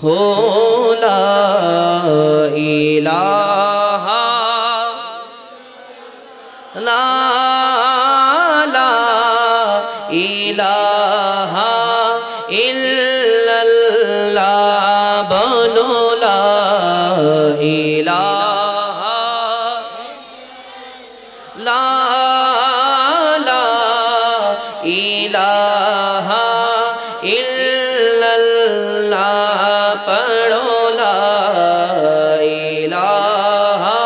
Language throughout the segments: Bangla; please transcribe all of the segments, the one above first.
हो ला इलाहा ला ला इलाहा इल्लल्लाह बोलो ला इलाहा ला ला इलाहा इल्लल्लाह पढ़ो ला इलाहा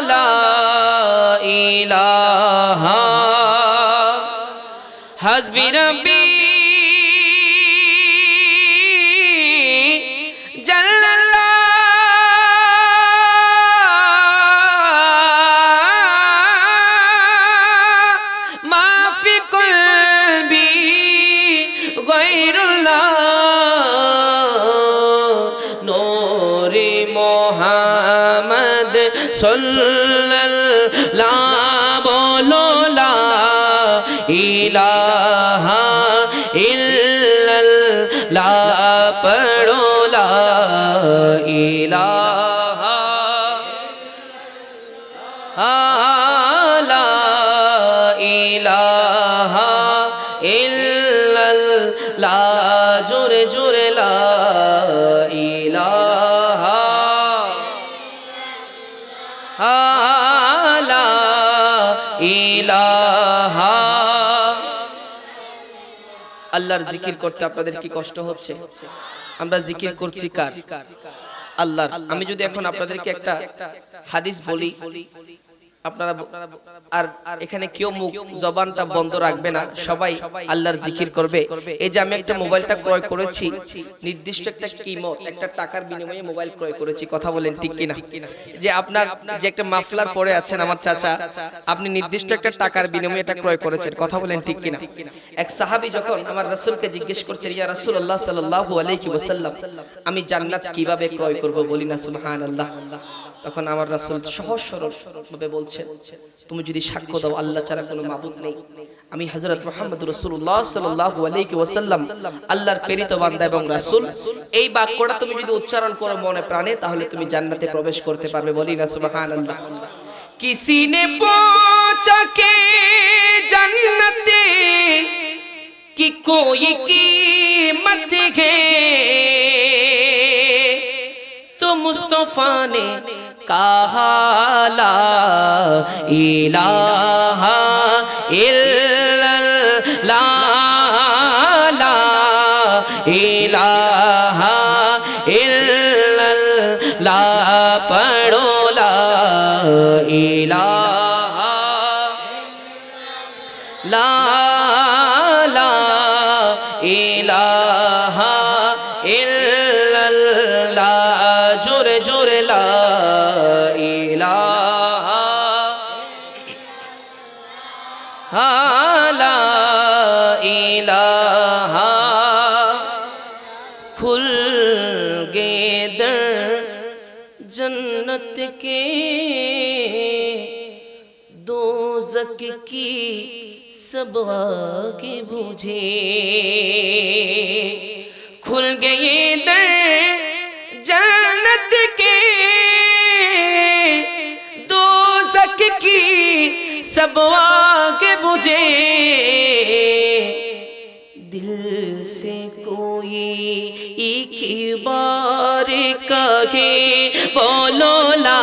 ला इलाहा हस्बी रब्बी मोहम्मद सल्लल्लाहु बोलो ला इलाहा इल्लल्लाह पढ़ो ला इलाहा ला इलाहा इल्लल्लाह जोरे जोरे ला इलाहा ला इलाहा। আল্লাহর জিকির করতে আপনাদের কি কষ্ট হচ্ছে? আমরা জিকির করছি কার? আল্লাহর। আমি যদি এখন আপনাদেরকে একটা হাদিস বলি, আপনারা আর এখানে কেউ মুখ জবানটা বন্ধ রাখবে না, সবাই আল্লাহর জিকির করবে। এই যে আমি একটা মোবাইলটা ক্রয় করেছি, নির্দিষ্ট একটা কিমত, একটা টাকার বিনিময়ে মোবাইল ক্রয় করেছি, কথা বলেন ঠিক কিনা? যে আপনার যে একটা মাফলার পরে আছেন আমার চাচা, আপনি নির্দিষ্ট একটা টাকার বিনিময়ে এটা ক্রয় করেছেন, কথা বলেন ঠিক কিনা? এক সাহাবী যখন আমার রাসূলকে জিজ্ঞেস করছেন, ইয়া রাসূলুল্লাহ সাল্লাল্লাহু আলাইহি ওয়াসাল্লাম, আমি জান্নাত কিভাবে ক্রয় করব, বলি না সুবহানাল্লাহ। তখন আমার রাসূল সহজ সরল ভাবে বলছেন, তুমি যদি সাক্ষ্য দাও আল্লাহ ছাড়া কোনো মাবুদ নেই, আমি হযরত মুহাম্মদ রাসূলুল্লাহ সাল্লাল্লাহু আলাইহি ওয়াসাল্লাম আল্লাহর প্রেরিত বান্দা এবং রাসূল, এই বাক্যটা তুমি যদি উচ্চারণ করো মনে প্রাণে, তাহলে তুমি জান্নাতে প্রবেশ করতে পারবে, বলি না সুবহানাল্লাহ। কিসি নে পৌঁছা কে জান্নাতে কি কোই कीमत है, तो मुस्तफा ने कहा ला इलाहा इल्लल्लाह ला इलाहा इल्लल्लाह पढ़ो ला इलाहा ला ला इलाहा इल्लल्लाह जोरे जोरे ला इलाहा ला इलाहा। खुल गए दर जन्नत के, दोज़ख की सब आगे बुझे, खुल गए दर जन्नत के, दोज़ख की सब आगे बुझे, दिल से कोई एक बार कहे बोलो ला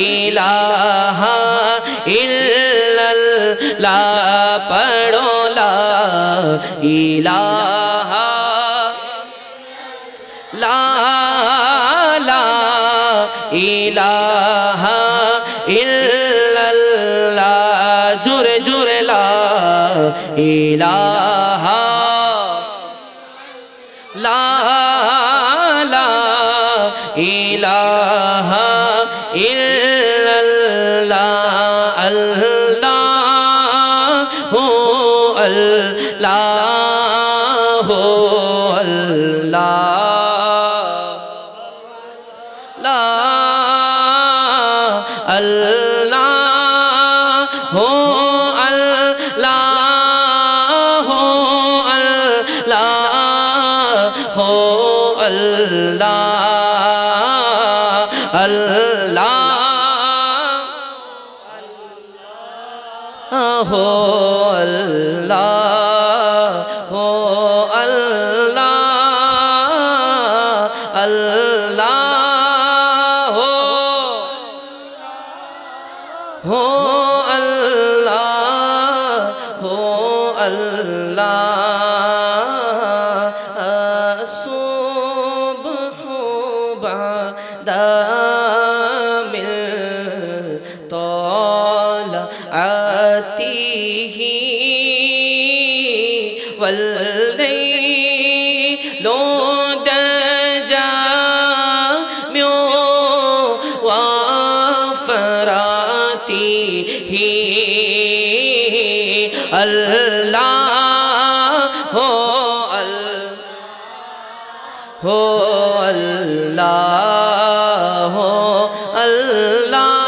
इलाहा इल्लल्लाह पढ़ो ला इलाहा ला ला इलाहा इल्लल्लाह जुरे जुरे ला इलाहा ला ला इलाहा इल्लल्लाह अल्लाह हो अल्लाह हो अल्लाह ला अल्लाह हो अल्लाह हो अल्लाह अल्लाह हो अल्लाह अल्लाह हो अल्लाह हो अल्लाह अल्लाह हो अल्लाह हो अल्लाह सुबह बदा मिल तौलाअतिही वल्लैल दजा म्यो वाफरातिही अल्लाह हो अल्लाह हो अल्लाह हो अल्लाह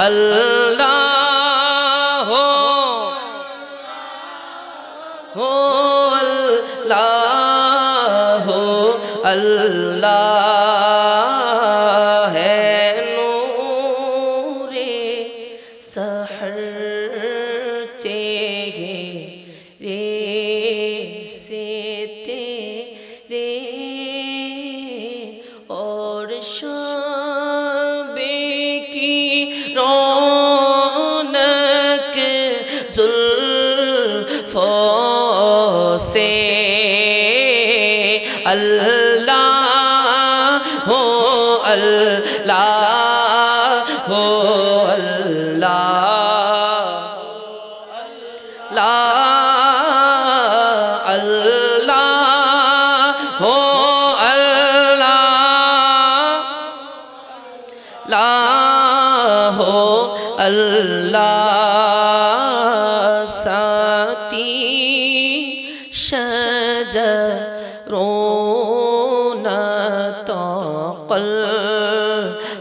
अल्लाह हो अल्लाह हो अल्लाह है नूरे सहर चेहरे से तेरे और शबे की रौनक जुल्फों से अल्लाह हो अल्लाह हो अल्लाह अल्लाह हो अल्लाह हो अल्लाह साती शजरों न तक़ल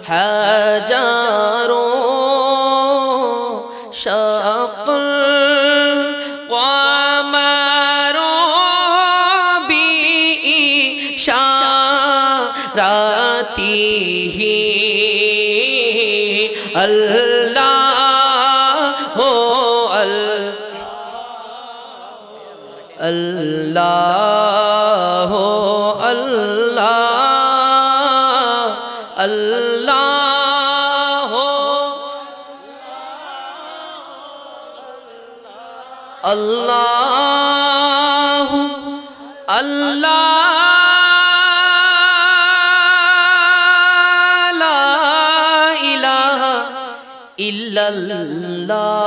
हजारों शक़ल राती अल्लाह हो अल्लाह हो अल्लाह अल्लाह हो अल्लाह अल्लाह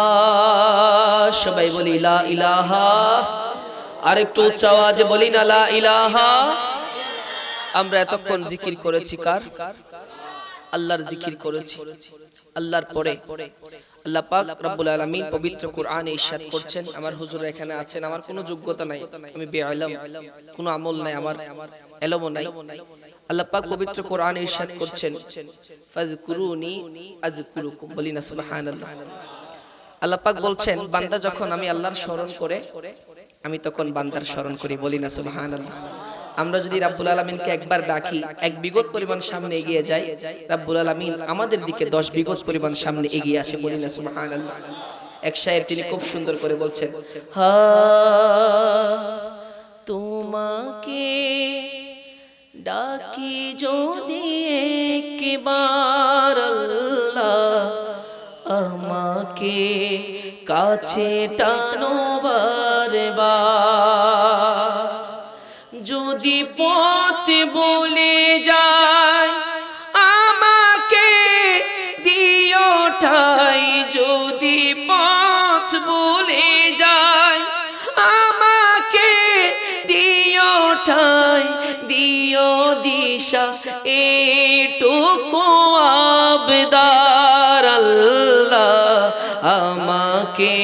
ইল্লাল্লাহ সবাই বলি লা ইলাহা আরেকটু উচ্চ আওয়াজে বলি না লা ইলাহা আমরা এতক্ষণ জিকির করেছি কার আল্লাহর জিকির করেছি আল্লাহর পরে আল্লাহ পাক রব্বুল আলামিন পবিত্র কোরআনে ইরশাদ করছেন আমার হুজুর এখানে আছেন আমার কোনো যোগ্যতা নাই আমি বেইলম কোনো আমল নাই আমার ইলমও নাই আল্লাহ পাক পবিত্র কোরআনে ইরশাদ করছেন ফাযকুরুনি আযকুরুকুম বলি না সুবহানাল্লাহ আল্লাহ পাক বলছেন বান্দা যখন আমি আল্লাহর স্মরণ করে আমি তখন বান্দার স্মরণ করি বলি না সুবহানাল্লাহ আমরা যদি রাব্বুল আলামিনকে একবার ডাকি এক বিগত পরিমাণ সামনে এগিয়ে যাই রাব্বুল আলামিন আমাদের দিকে 10 বিগত পরিমাণ সামনে এগিয়ে আসে বলি না সুবহানাল্লাহ এক শায়ের তিনি খুব সুন্দর করে বলছেন হা তোমাকে ডাকি যদি একবার আল্লাহ আমাকে কাছে টানো বারবার যদি পথ বলে যায় আমাকে দিও ঠাই যদি পথ বলে যায় আমাকে দিও ঠাই দিও দিশা এটুকু আবদার আল্লাহ আমাকে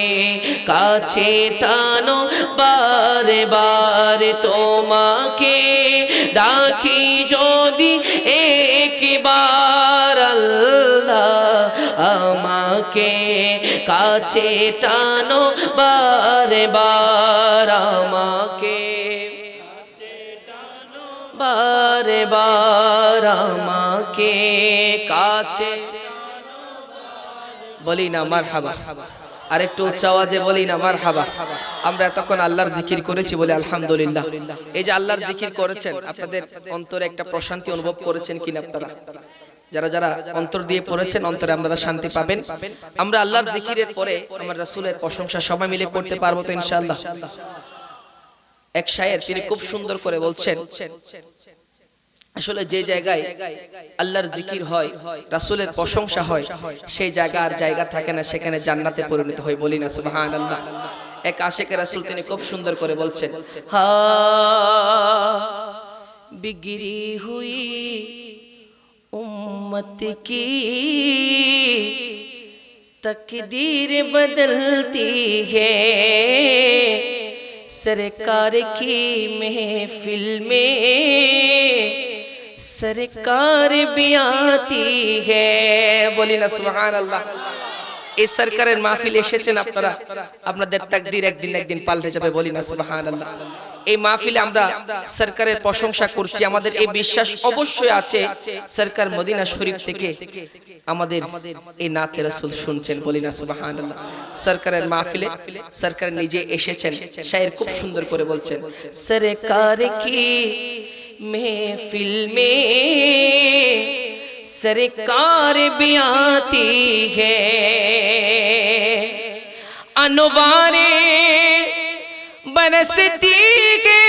কাছে টানো বারে বারে তোমাকে ডাকি যদি একবার আল্লাহ আমাকে কাছে টানো বারে বার বারবার আমাকে কাছে বলি না মারহাবা, আর একটু উচ্চ আওয়াজে বলি না মারহাবা। আমরা এতক্ষণ আল্লাহর জিকির করেছি বলে আলহামদুলিল্লাহ। এই যে আল্লাহর জিকির করেছেন, আপনাদের অন্তরে একটা প্রশান্তি অনুভব করেছেন কিনা? আপনারা যারা যারা অন্তর দিয়ে পড়েছেন, অন্তরে আপনারা শান্তি পাবেন। আমরা আল্লাহর জিকিরের পরে আমার রাসূলের প্রশংসা সবাই মিলে করতে পারবো তো ইনশাআল্লাহ? এক শায়ের তিনি খুব সুন্দর করে বলছেন, আসলে যে জায়গায় আল্লাহর জিকির হয়, রাসূলের প্রশংসা হয়, সেই জায়গা আর জায়গা থাকে না, সেখানে জান্নাতে পরিণত হয়। বলি না সুবহানাল্লাহ। এক আশিকে রাসূল তিনি খুব সুন্দর করে বলছেন, হা বিগড়ি হুই উম্মত কি তকদীর বদলতি है सरकार की महफिल में सरकार भी आती है। बोली ना सुभान अल्लाह। এই সরকারের মাহফিলে এসেছেন আপনারা, আপনাদের তাকদীর একদিন একদিন পাল্টে যাবে। বলি না সুবহানাল্লাহ। এই মাহফিলে আমরা সরকারের প্রশংসা করছি, আমাদের এই বিশ্বাস অবশ্যই আছে সরকার মদিনা শরীফ থেকে আমাদের এই নাতে রাসূল শুনছেন। বলি না সুবহানাল্লাহ। সরকারের মাহফিলে সরকার নিজে এসেছেন, শায়ের খুব সুন্দর করে বলছেন, সরকার কি महफिल में सरकार भी आती है अनवारे बरसती है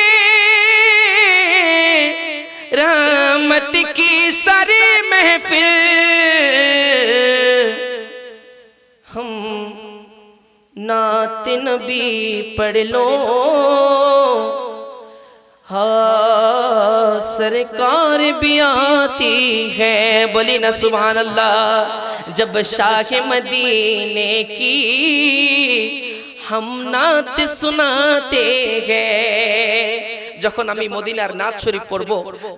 रहमत की सारी महफिल हम नात नबी पढ़ लो हाँ सरकार भी आती है। बोली ना सुभान अल्लाह। जब शाह मदीने की हम नात सुनाते हैं, যখন আমি মদিনার নাত শরীফ পড়ব,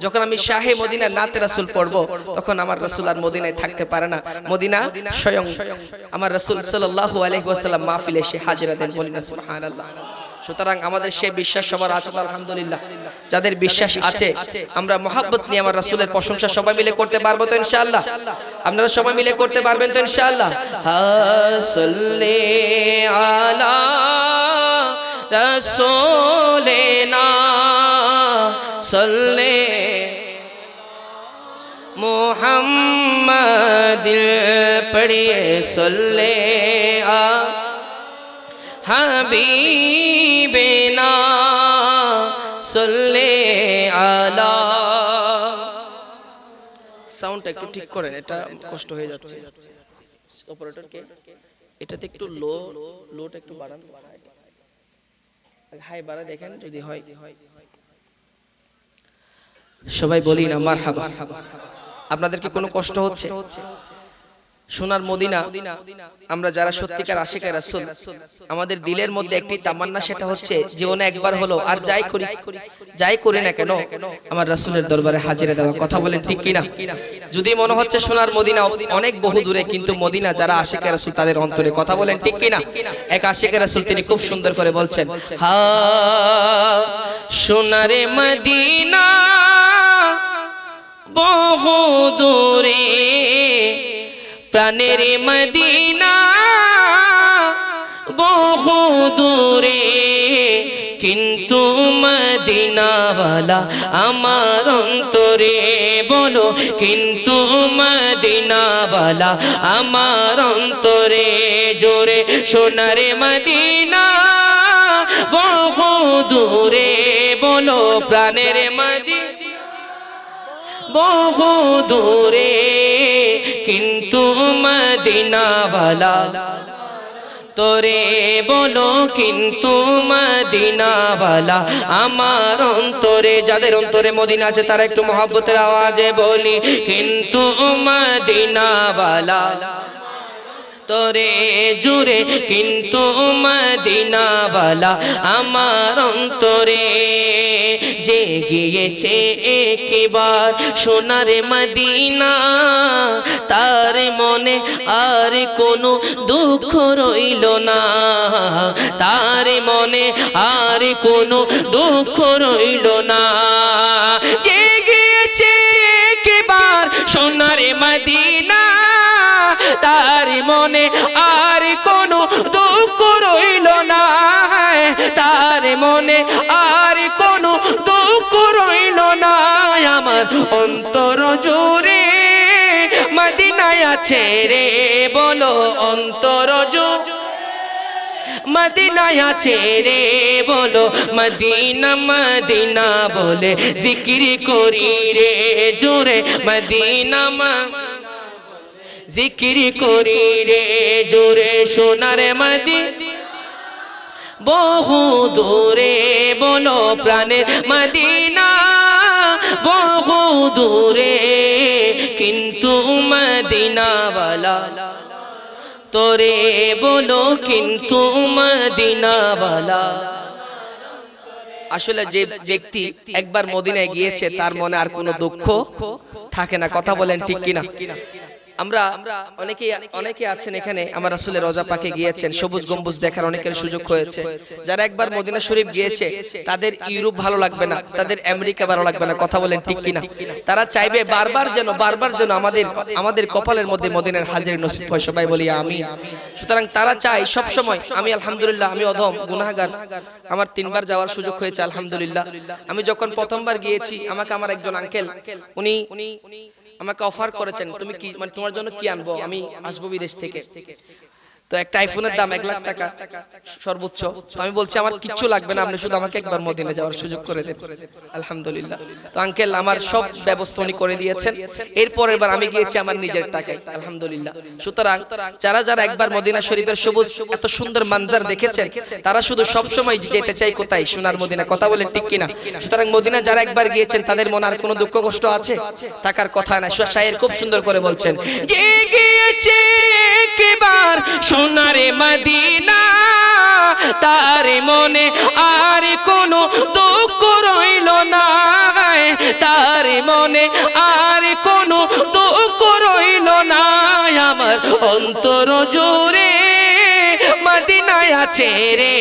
যখন আমি শাহে মদিনার নাতে রাসূল পড়ব, তখন আমার রাসূল আর মদিনায় থাকতে পারে না, মদিনা স্বয়ং আমার রাসূল সাল্লাল্লাহু আলাইহি ওয়াসাল্লাম মাহফিলে এসে হাজিরা দেন। বলি না সুবহানাল্লাহ। সুতরাং আমাদের সেই বিশ্বাস সবার আছে আলহামদুলিল্লাহ। যাদের বিশ্বাস আছে, আমরা মহব্বত নিয়ে আমার রাসূলের প্রশংসা সবাই মিলে করতে পারবো তো ইনশাআল্লাহ? আপনারা সবাই মিলে করতে পারবেন তো ইনশাআল্লাহ? সাল্লি আলা রাসূলিনা সাল্লি মুহাম্মদ পড়িয়ে সাল্লি আ হাবিবিনা সাল্লি আলা। সাউন্ড একটু ঠিক করেন, এটা কষ্ট হয়ে যাচ্ছে। অপারেটরকে এটাতে একটু লোটা একটু বাড়ান, হাই বাড়া দেখেন যদি হয়। সবাই বলি না মারহাবা। আপনাদেরকে কোনো কষ্ট হচ্ছে? সোনার মদিনা আমরা যারা সত্যিকার আশিকে রাসূল, আমাদের দিলের মধ্যে একটি তামান্না, সেটা হচ্ছে জীবনে একবার হলো আর যাই করি না কেন আমার রাসূলের দরবারে হাজিরা দেওয়া। কথা বলেন ঠিক কিনা? যদি মনে হচ্ছে সোনার মদিনা অনেক বহু দূরে, কিন্তু মদিনা যারা আশিকে রাসূল তাদের অন্তরে। কথা বলেন ঠিক কিনা? এক আশিকে রাসূল তিনি খুব সুন্দর করে বলছেন, হা সোনার মদিনা বহু দূরে প্রাণের মদিনা বহু দূরে, কিন্তু মদিনাওয়ালা আমার অন্তরে। বলো কিন্তু মদিনাওয়ালা আমার অন্তরে। জোরে সোনার মদিনা বহু দূরে, বলো প্রাণের মদিনা বহু দূরে, কিন্তু মদিনাওয়ালা তোরে। বলো কিন্তু মদিনাওয়ালা আমার অন্তরে। যাদের অন্তরে মদিনা আছে তারা একটু মহব্বতের আওয়াজে বলি, কিন্তু মদিনাওয়ালা তোরে জুড়ে, কিন্তু মদিনাওয়ালা আমার অন্তরে। যে গিয়েছে একবার সোনার মদিনা, তার মনে আর কোনো দুঃখ রইল না, তার মনে আর কোনো দুঃখ রইল না। যে গিয়েছে গিয়েছে একবার সোনার মদিনা, তার মনে আর কোনো দুঃখ রইল না, তার মনে আর কোনো দুঃখ রইল না। আমার অন্তর জুড়ে মদিনায় আছে রে, বলো অন্তর জুড়ে মদিনায় আছে রে, বলো মদিনা মদিনা বলে জিকির করি রে জোরে, মদিনা জিকির করি রে জোরে, সোনার মদিনা বহু দূরে, বলো প্রাণের মদিনা বহু দূরে, কিন্তু মদিনাওয়ালা তোরে, বলো কিন্তু মদিনাওয়ালা। আসলে যে ব্যক্তি একবার মদিনায় গিয়েছে তার মনে আর কোনো দুঃখ থাকে না। কথা বলেন ঠিক কিনা? আমরা অনেকে আছেন এখানে আমার রাসূলের রওজা পাকে গিয়েছেন, সবুজ গম্বুজ দেখার অনেকের সুযোগ হয়েছে। যারা একবার মদিনা শরীফ গিয়েছে তাদের ইউরোপ ভালো লাগবে না, তাদের আমেরিকা ভালো লাগবে না। কথা বলেন ঠিক কিনা? তারা চাইবে বারবার যেন আমাদের কপালের মধ্যে মদিনার হাজির নসিব হয়। সবাই বলি আমিন। সুতরাং তারা চায় সব সময়, আমি আলহামদুলিল্লাহ আমি অধম গুনাহগার, আমার 3 বার যাওয়ার সুযোগ হয়েছে আলহামদুলিল্লাহ। আমি যখন প্রথমবার গিয়েছি আমাকে আমার একজন আঙ্কেল উনি আমাকে অফার করেছেন, তুমি কি মানে তোমার জন্য কি আনবো, আমি আসবো বিদেশ থেকে। তো একটা আইফোনের দাম 1 লাখ টাকা সর্বোচ্চ। তো আমি বলছি আমার কিচ্ছু লাগবে না, আপনি শুধু আমাকে একবার মদিনা যাওয়ার সুযোগ করে দেন। আলহামদুলিল্লাহ। তো আঙ্কেল আমার সব ব্যবস্থা উনি করে দিয়েছেন। এরপরের বার আমি গিয়েছি আমার নিজের টাকায় আলহামদুলিল্লাহ। সুতরাং যারা একবার মদিনা শরীফের সবুজ এত সুন্দর মানজার দেখেছেন তারা শুধু সব সময় যেতে চাই কোথায়? সোনার মদিনা। কথা বলেন ঠিক কিনা? সুতরাং মদিনা যারা একবার গিয়েছেন তাদের মনে আর কোনো দুঃখ কষ্ট আছে থাকার কথা না। শায়ের খুব সুন্দর করে বলছেন, যে গিয়েছে একবার সোনারে মদিনা, তার মনে আর কোনো দুঃখ রইল না, তার মনে আর কোনো দুঃখ রইল না। আমার অন্তর জুড়ে মদিনায় আছে রে,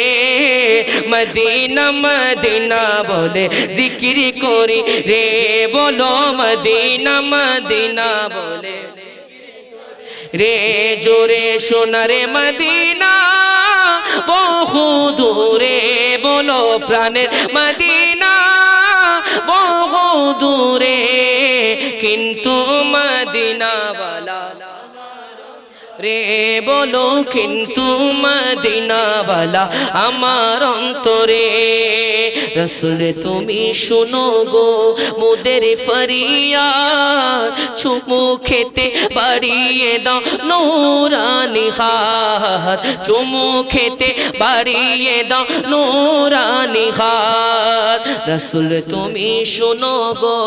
মদিনা মদিনা বলে জিকির করি রে, বলো মদিনা মদিনা বলে রে জোরে, সোনারে মদিনা বহু দূরে, বলো প্রাণের মদিনা বহু দূরে, কিন্তু মদিনাওয়ালা রে, বলো কিন্তু মদিনাওয়ালা আমার অন্তরে। রাসূল তুমি শুনো গো মোদের ফরিয়াদ, চুমু খেতে বাড়িয়ে দাও নূরানি হাত, চুমু খেতে বাড়িয়ে দাও নূরানি হাত। রাসূল তুমি শুনো গো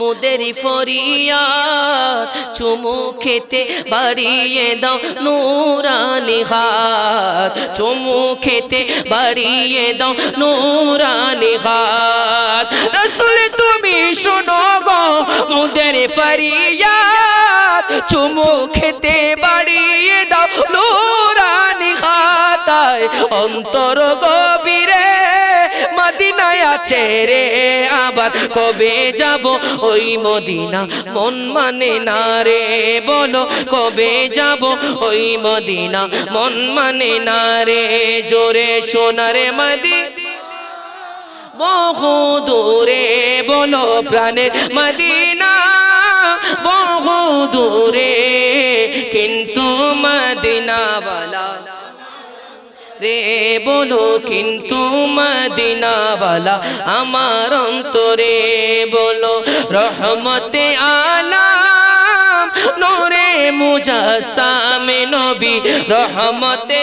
মোদের ফরিয়াদ, চুমু খেতে বাড়িয়ে দাও নূরানি হাত, চুমু খেতে বাড়িয়ে দাও নূরানি হাত। রাসূল তুমি শোনো গো মোদের ফরিয়াদ, চুমু খেতে বাড়িয়ে দাও নূরানি হাত। অন্তর গভীরে মদিনায় আছে রে, আবার কবে যাব ওই মদিনা মন মানে না রে, বলো কবে যাব ওই মদিনা মন মানে না রে জোরে, সোনারে মদিনা বহু দূরে, বলো প্রাণের মদিনা বহু দূরে, কিন্তু মদিনাওয়ালা রে, বলো কিন্তু মদিনাওয়ালা আমার অন্তরে, বলো রহমতে আলাম নূরে মুজাসসাম নবী, রহমতে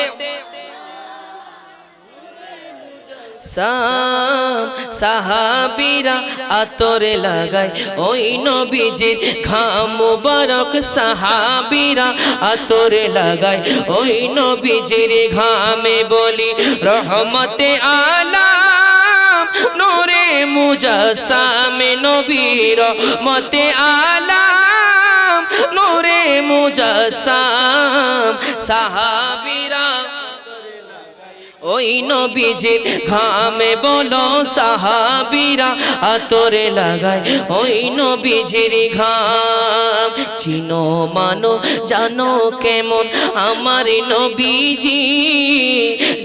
সাহাবীরা আতরে লাগায় ওই নবীজির ঘাম মুবারক, সাহাবীরা আতরে লাগায় ওই নবীজির ঘামে, বলি রহমতে আলাম নূরে মুজাসসাম নবী, রহমতে আলাম নূরে মুজাসসাম, সাহাবীরা ওই নবীজির ঘামে বলো সাহাবীরা আতরে লাগায় ওই নবীজির ঘাম চিনো মানো জানো কেমন আমার নবীজি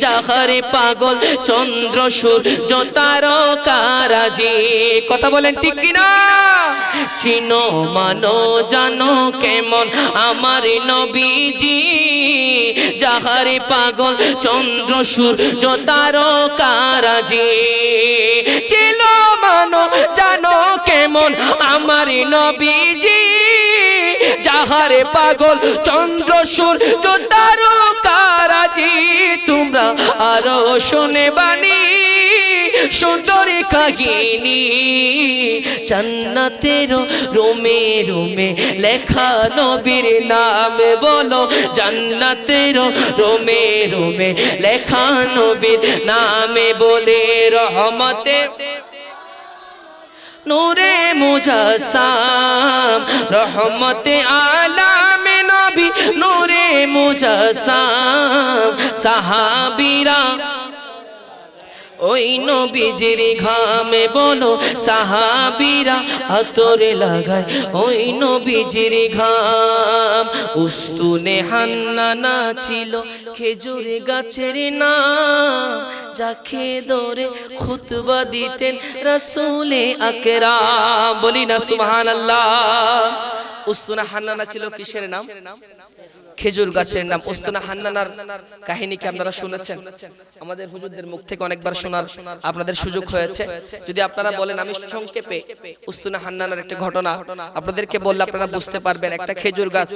যাহারে পাগল চন্দ্র সূর্য তারকারাজি কথা বলেন ঠিক কিনা চিনো মানো জানো কেমন আমার নবীজি যাহারে পাগল চন্দ্র সূর্য তারকারাজি চিনো মানো জানো কেমন আমার নবীজি যাহারে পাগল চন্দ্র সূর্য তারকারাজি তোমরা আরো শুনে বাণী সুন্দরী কাহিনী জান্নাতের রোমে রোমে লেখা নবীর নাম বলো জান্নাতের রোমে রোমে লেখা নবীর নামে বলে রহমতে নূরে মুজাসসাম রহমতে আলামে নবী নূরে মুজাসসাম সাহাবীরা ওই নবীজির ঘামে বলো সাহাবীরা আতরে লাগায় ওই নবীজির ঘাম উস্তুনে হান্নানা ছিল খেজুর গাছের নাম যাকে ধরে খুতবা দিতেন রাসূলে আকরাম বলি না সুবহানাল্লাহ উস্তুনা হান্নানা ছিল কিসের নাম খেজুর গাছের নাম উস্তুনা হান্নানার কাহিনী কি আপনারা শুনেছেন আমাদের হুজুরদের মুখ থেকে অনেকবার শোনার আপনাদের সুযোগ হয়েছে যদি আপনারা বলেন আমি সংক্ষেপে উস্তুনা হান্নানার একটা ঘটনা আপনাদেরকে বললে আপনারা বুঝতে পারবেন একটা খেজুর গাছ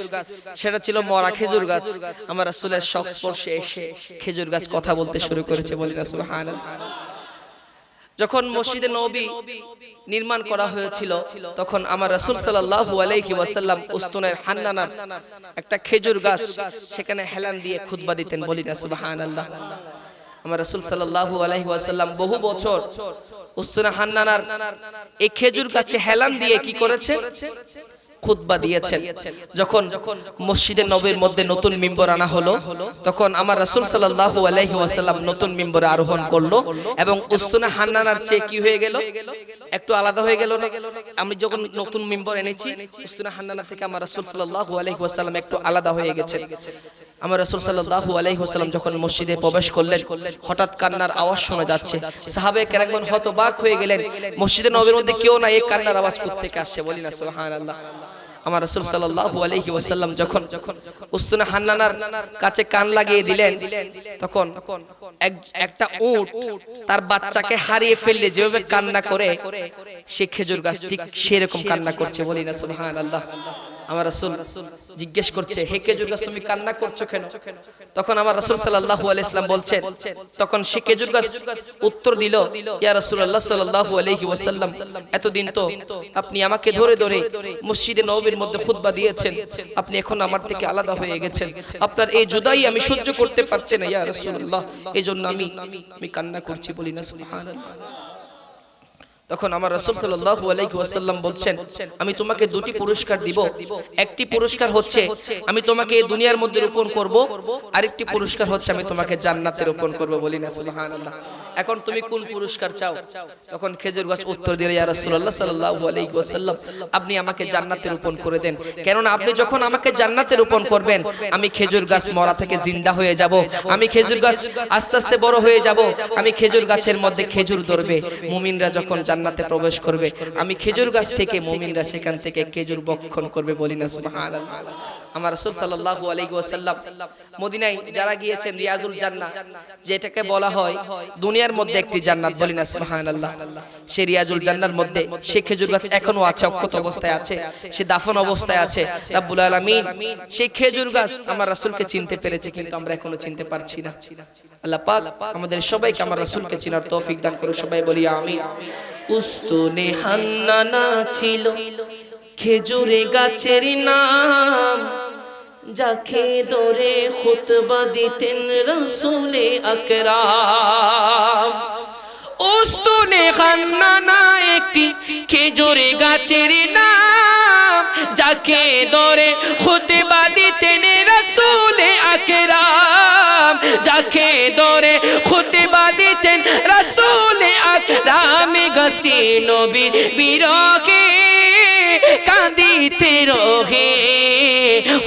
সেটা ছিল মরা খেজুর গাছ আমার রাসূলের সংস্পর্শে এসে খেজুর গাছ কথা বলতে শুরু করেছে বলি না সুবহানাল্লাহ যখন মসজিদে নবী নির্মাণ করা হয়েছিল তখন আমার রাসূল সাল্লাল্লাহু আলাইহি ওয়াসাল্লাম উস্তুনার হান্নানার একটা খেজুর গাছ সেখানে হেলান দিয়ে খুতবা দিতেন বলি না সুবহানাল্লাহ আমার রাসূল সাল্লাল্লাহু আলাইহি ওয়াসাল্লাম বহু বছর উস্তুনা হান্নানার এই খেজুর গাছে হেলান দিয়ে কি করেছে খুতবা দিয়েছেন যখন মসজিদে নববীর মধ্যে নতুন মিম্বর আনা হলো তখন আমার রাসূল সাল্লাল্লাহু আলাইহি ওয়াসাল্লাম নতুন মিম্বরে আরোহণ করলো এবং উস্তুনা হান্নানার চেয়ে কি হয়ে গেল একটু আলাদা হয়ে গেল না আমি যখন নতুন মিম্বর এনেছি উস্তুনা হান্নানা থেকে আমার রাসূল সাল্লাল্লাহু আলাইহি ওয়াসাল্লাম একটু আলাদা হয়ে গেছে আমার রাসূল সাল্লাল্লাহু আলাইহি ওয়াসাল্লাম যখন মসজিদে প্রবেশ করলেন হঠাৎ কান্নার আওয়াজ শোনা যাচ্ছে সাহাবায়ে কেরাম হতবাক হয়ে গেলেন মসজিদে নববীর মধ্যে কেউ না এই কান্নার আওয়াজ কোথা থেকে আসছে বলি না সুবহানাল্লাহ আমার রাসূল সাল্লাল্লাহু আলাইহি ওয়াসাল্লাম যখন উস্তুনা হান্নানার কাছে কান লাগিয়ে দিলেন তখন একটা উট তার বাচ্চাকে হারিয়ে ফেললে যেভাবে কান্না করে সে খেজুর গাছ ঠিক সেরকম কান্না করছে বলি না সুবহানাল্লাহ আমার রাসূল জিজ্ঞেস করছে হে খেজুর গাছ তুমি কান্না করছো কেন তখন আমার রাসূল সাল্লাল্লাহু আলাইহি ওয়াসাল্লাম বলছেন তখন সে খেজুর গাছ উত্তর দিল ইয়া রাসূলুল্লাহ সাল্লাল্লাহু আলাইহি ওয়াসাল্লাম এতদিন তো আপনি আমাকে ধরে ধরে মসজিদে নববীর মধ্যে খুতবা দিয়েছেন আপনি এখন আমার থেকে আলাদা হয়ে গেছেন আপনার এই জুদাই আমি সহ্য করতে পারছি না ইয়া রাসূলুল্লাহ এজন্য আমি কান্না করছি বলি না সুবহানাল্লাহ তখন আমার রাসূল সাল্লাল্লাহু আলাইহি ওয়াসাল্লাম বলছেন আমি তোমাকে দুটি পুরস্কার দিব একটি পুরস্কার হচ্ছে আমি তোমাকে এই দুনিয়ার মধ্যে রোপণ করব আরেকটি পুরস্কার হচ্ছে আমি তোমাকে জান্নাতে রোপণ করব বলি না সুবহানাল্লাহ এখন তুমি কোন পুরস্কার চাও তখন খেজুর গাছ উত্তর দিল ইয়া রাসূলুল্লাহ সাল্লাল্লাহু আলাইহি ওয়াসাল্লাম আপনি আমাকে জান্নাতে রোপণ করে দেন কেন না আপনি যখন আমাকে জান্নাতে রোপণ করবেন আমি খেজুর গাছ মরা থেকে জিন্দা হয়ে যাব আমি খেজুর গাছ আস্তে আস্তে বড় হয়ে যাব আমি খেজুর গাছের মধ্যে খেজুর ধরবে মুমিনরা যখন জান্নাতে প্রবেশ করবে আমি খেজুর গাছ থেকে মুমিনরা সেখান থেকে খেজুর ভক্ষণ করবে বলি না সুবহানাল্লাহ আমার রাসূল সাল্লাল্লাহু আলাইহি ওয়াসাল্লাম মদিনায় যারা গিয়েছেন রিয়াজুল জান্নাহ যেটাকে বলা হয় দুনিয়ার মধ্যে একটি জান্নাত বলি না সুবহানাল্লাহ সেই রিয়াজুল জান্নাহর মধ্যে সেই খেজুর গাছ এখনো আছে অক্ষত অবস্থায় আছে সে দাফন অবস্থায় আছে রব্বুল আলামিন সেই খেজুর গাছ আমার রাসূলকে চিনতে পেরেছে কিন্তু আমরা এখনো চিনতে পারছি না আল্লাহ পাক আমাদের সবাইকে আমার রাসূলকে চিনার তৌফিক দান করুন সবাই বলি আমিন উস্তুনে হান্নানা ছিল খেজুরে গাছের নাম যাকে ধরে খুতবা দিতেন রাসূলে আকরাম উস্তুনে হান্নানা একটি খেজুরে গাছের নাম যাকে ধরে খুতবা দিতেন রাসূলে আকরাম যাকে ধরে আমি গাছটি নবীর বিরহে কাঁদিতে রহে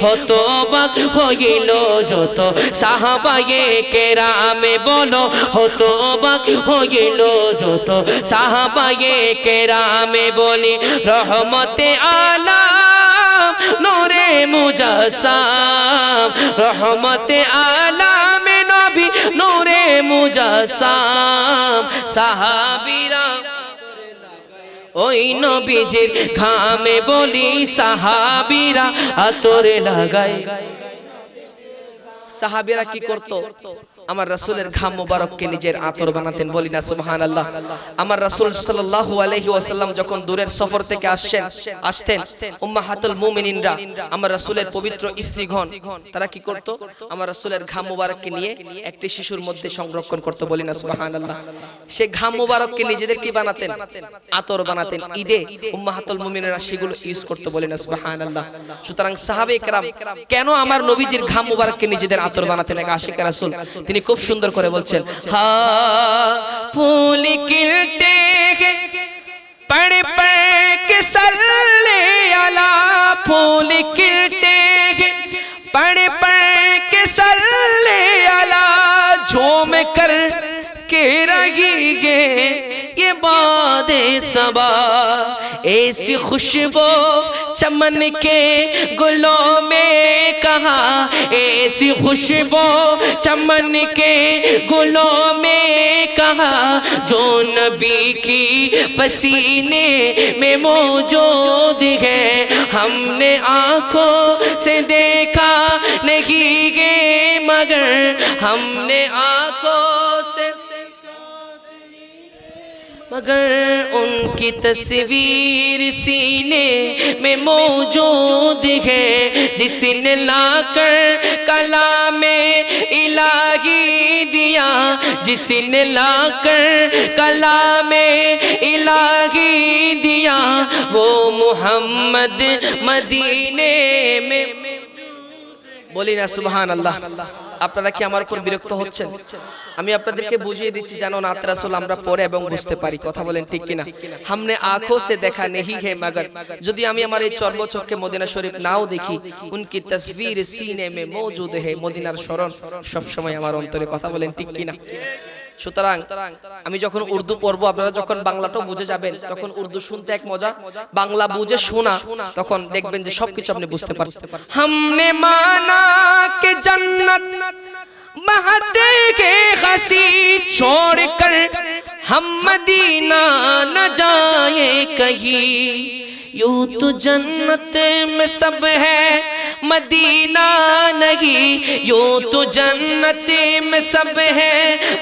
হতবাক হইল যত সাহাবায়ে কেরামে বলো হতবাক হইল যত সাহাবায়ে কেরামে বলি রহমতে আলাম নূরে মুজাসসাম রহমতে আলাম নবী নূরে মুজাসসাম সাহাবীরা ওই নবীজির ঘামে বলি সাহাবীরা আতরে লাগায় সাহাবীরা কি করত আমার রাসূলের ঘাম মোবারককে নিজের আতর বানাতেন বলি না সুবহানাল্লাহ আমার রাসূল সাল্লাল্লাহু আলাইহি ওয়াসাল্লাম যখন দূরের সফর থেকে আসতেন উম্মাহাতুল মুমিনিনরা আমার রাসূলের পবিত্র স্ত্রীগণ তারা কি করত আমার রাসূলের ঘাম মোবারককে নিয়ে একটি শিশুর মধ্যে সংরক্ষণ করতে বলি না সুবহানাল্লাহ সে ঘাম মোবারককে নিজেদের কি বানাতেন আতর বানাতেন ঈদে উম্মাহাতুল মুমিনিনরা সেগুলো ইউজ করতে বলি না সুবহানাল্লাহ সুতরাং সাহাবায়ে কেরাম কেন আমার নবীজির ঘাম মোবারককে নিজেদের আতর বানাতেন এক আশিক রাসূল তিনি খুব সুন্দর করে বলছেন হা ফুল কিলতে পড় পড় के सल्ले अला फूल किलते पढ़ पढ़ के सल्ले अला झूम कर के रहिए ये बादे सबा ऐसी खुशबू चमन के गुलों में कहा ऐसी खुशबू चमन के गुलों में कहा जो नबी की पसीने में मौजूद है हमने आंखों से देखा नहीं गे मगर हमने आंखों से मगर उनकी तस्वीर सीने में मौजूद है जिसने लाकर कलामे इलाही दिया जिसने लाकर कलामे इलाही दिया वो मुहम्मद मदीने में बोली ना सुबहानाल्लाह আপনারা কি আমার উপর বিরক্ত হচ্ছেন আমি আপনাদেরকে বুঝিয়ে দিচ্ছি জানো নাত রাসূল আমরা পড়ে এবং বুঝতে পারি কথা বলেন ঠিক কিনা हमने आंखों से देखा नहीं है मगर যদি আমি আমার এই চর্মচক্ষে মদিনা শরীফ নাও দেখি उनकी तस्वीर सीने में मौजूद है মদিনার স্মরণ সব সময় আমার অন্তরে কথা বলেন ঠিক কিনা সুতরাং আমি যখন উর্দু পড়বো আপনারা যখন বাংলাটাও বুঝে যাবেন তখন উর্দু শুনতে এক মজা বাংলা বুঝে শোনা তখন দেখবেন যে সবকিছু আপনি বুঝতে পারছেন हमने माना कि जन्नत महते के हसी छोड़कर हम मदीना न जाए कहीं यूं तो जन्नत में सब है मदीना नहीं यूं तो जन्नत में सब है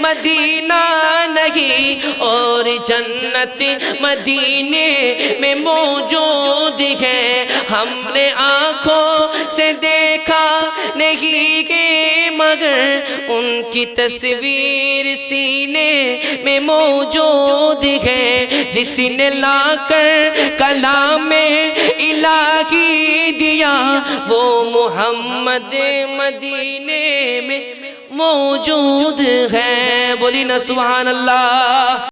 मदीना नहीं और जन्नत मदीने में मौजूद है हमने आंखों से देखा नहीं के मगर उनकी तस्वीर सीने में मौजूद है जिसने लाकर कलाम में इलाही दिया वो मुहम्मद मदीने में मौजूद है बोली ना सुभान अल्लाह।